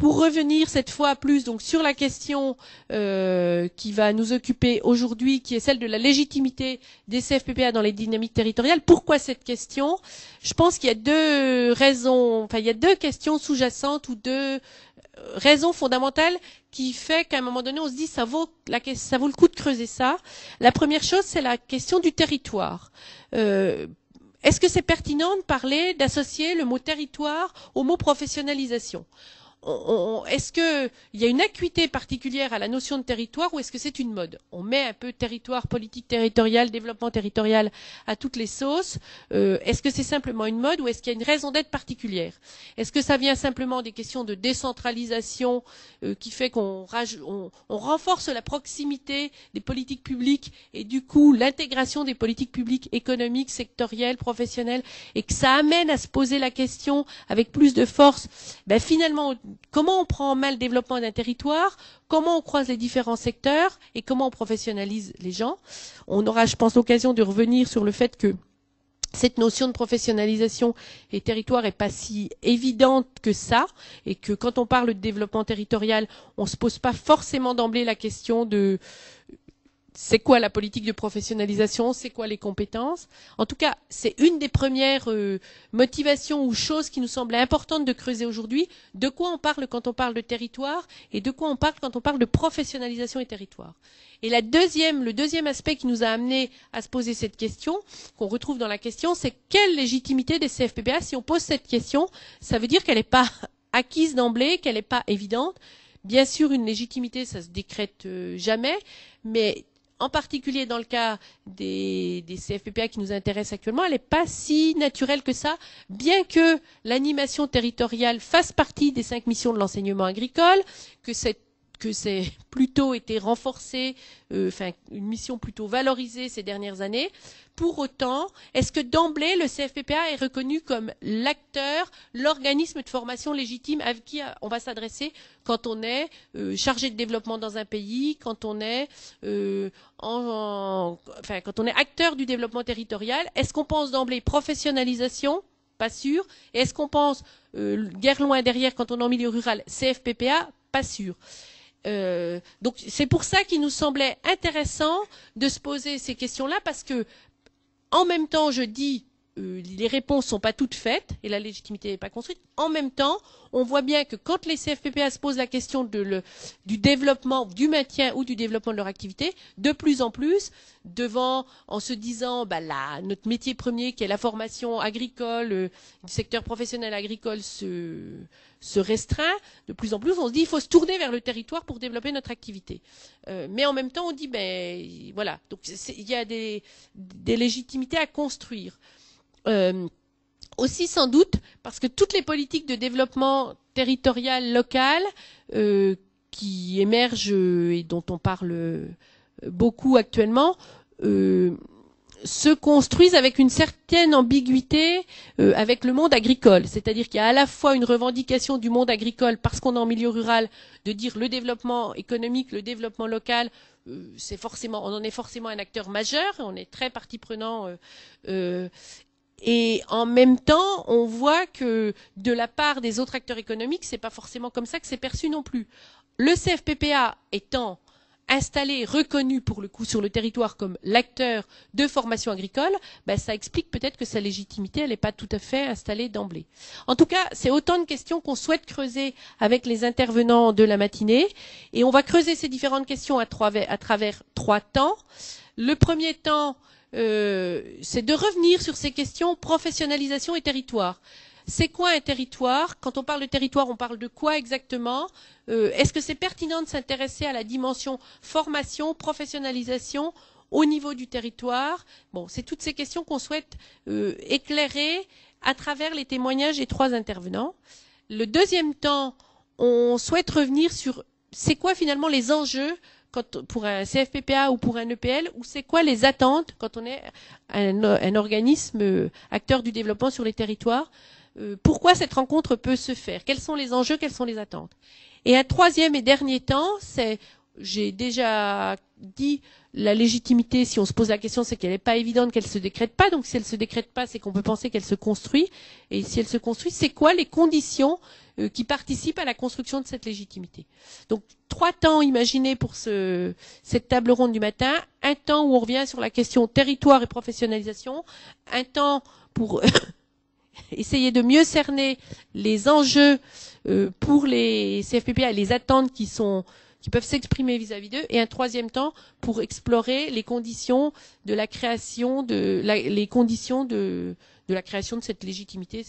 pour revenir cette fois plus donc sur la question qui va nous occuper aujourd'hui, qui est celle de la légitimité des CFPPA dans les dynamiques territoriales. Pourquoi cette question? Je pense qu'il y a deux raisons, enfin il y a deux questions sous-jacentes ou deux raisons fondamentales qui fait qu'à un moment donné on se dit ça vaut le coup de creuser ça. La première chose, c'est la question du territoire. Est-ce que c'est pertinent de parler, d'associer le mot territoire au mot professionnalisation? Est-ce qu'il y a une acuité particulière à la notion de territoire ou est-ce que c'est une mode? On met un peu territoire, politique territoriale, développement territorial à toutes les sauces. Est-ce que c'est simplement une mode ou est-ce qu'il y a une raison d'être particulière? Est-ce que ça vient simplement des questions de décentralisation qui fait qu'on renforce la proximité des politiques publiques et du coup l'intégration des politiques publiques économiques, sectorielles, professionnelles et que ça amène à se poser la question avec plus de force, finalement, comment on prend en main le développement d'un territoire, comment on croise les différents secteurs et comment on professionnalise les gens. On aura, je pense, l'occasion de revenir sur le fait que cette notion de professionnalisation et territoire est pas si évidente que ça et que quand on parle de développement territorial, on se pose pas forcément d'emblée la question de c'est quoi la politique de professionnalisation, c'est quoi les compétences. En tout cas, c'est une des premières motivations ou choses qui nous semblait importante de creuser aujourd'hui. De quoi on parle quand on parle de territoire et de quoi on parle quand on parle de professionnalisation et territoire. Et le deuxième aspect qui nous a amené à se poser cette question, qu'on retrouve dans la question, c'est quelle légitimité des CFPPA? Si on pose cette question, ça veut dire qu'elle n'est pas acquise d'emblée, qu'elle n'est pas évidente. Bien sûr, une légitimité, ça se décrète jamais, mais en particulier dans le cas des CFPPA qui nous intéressent actuellement, elle n'est pas si naturelle que ça, bien que l'animation territoriale fasse partie des 5 missions de l'enseignement agricole, que c'est plutôt été renforcé, une mission plutôt valorisée ces dernières années. Pour autant, est-ce que d'emblée le CFPPA est reconnu comme l'acteur, l'organisme de formation légitime avec qui on va s'adresser quand on est chargé de développement dans un pays, quand on est quand on est acteur du développement territorial? Est-ce qu'on pense d'emblée professionnalisation? Pas sûr. Et est-ce qu'on pense guère loin derrière quand on est en milieu rural CFPPA? Pas sûr. Donc c'est pour ça qu'il nous semblait intéressant de se poser ces questions-là parce que en même temps je dis les réponses sont pas toutes faites et la légitimité n'est pas construite. En même temps, on voit bien que quand les CFPPA se posent la question du développement, du maintien ou du développement de leur activité, de plus en plus, en se disant, notre métier premier qui est la formation agricole, du secteur professionnel agricole se restreint, de plus en plus, on se dit, il faut se tourner vers le territoire pour développer notre activité. Mais en même temps, on dit, voilà, donc il y a des légitimités à construire. Aussi sans doute parce que toutes les politiques de développement territorial local qui émergent et dont on parle beaucoup actuellement se construisent avec une certaine ambiguïté avec le monde agricole. C'est-à-dire qu'il y a à la fois une revendication du monde agricole parce qu'on est en milieu rural de dire le développement économique, le développement local, on en est forcément un acteur majeur, on est très partie prenante et en même temps, on voit que de la part des autres acteurs économiques, c'est pas forcément comme ça que c'est perçu non plus. Le CFPPA étant installé, reconnu pour le coup sur le territoire comme l'acteur de formation agricole, ça explique peut-être que sa légitimité, elle n'est pas tout à fait installée d'emblée. En tout cas, c'est autant de questions qu'on souhaite creuser avec les intervenants de la matinée. Et on va creuser ces différentes questions à travers 3 temps. Le premier temps, c'est de revenir sur ces questions professionnalisation et territoire. C'est quoi un territoire? Quand on parle de territoire, on parle de quoi exactement? Est-ce que c'est pertinent de s'intéresser à la dimension formation, professionnalisation au niveau du territoire? Bon, c'est toutes ces questions qu'on souhaite éclairer à travers les témoignages des 3 intervenants. Le deuxième temps, on souhaite revenir sur c'est quoi finalement les enjeux pour un CFPPA ou pour un EPL, ou c'est quoi les attentes quand on est un organisme acteur du développement sur les territoires? Pourquoi cette rencontre peut se faire? Quels sont les enjeux? Quelles sont les attentes? Et un troisième et dernier temps, j'ai déjà dit La légitimité, si on se pose la question, c'est qu'elle n'est pas évidente, qu'elle se décrète pas. Donc si elle se décrète pas, c'est qu'on peut penser qu'elle se construit. Et si elle se construit, c'est quoi les conditions qui participent à la construction de cette légitimité? Donc 3 temps imaginés pour cette table ronde du matin. Un temps où on revient sur la question territoire et professionnalisation. Un temps pour essayer de mieux cerner les enjeux pour les CFPPA et les attentes qui peuvent s'exprimer vis-à-vis d'eux, et un 3e temps pour explorer les conditions de la création de la création de cette légitimité.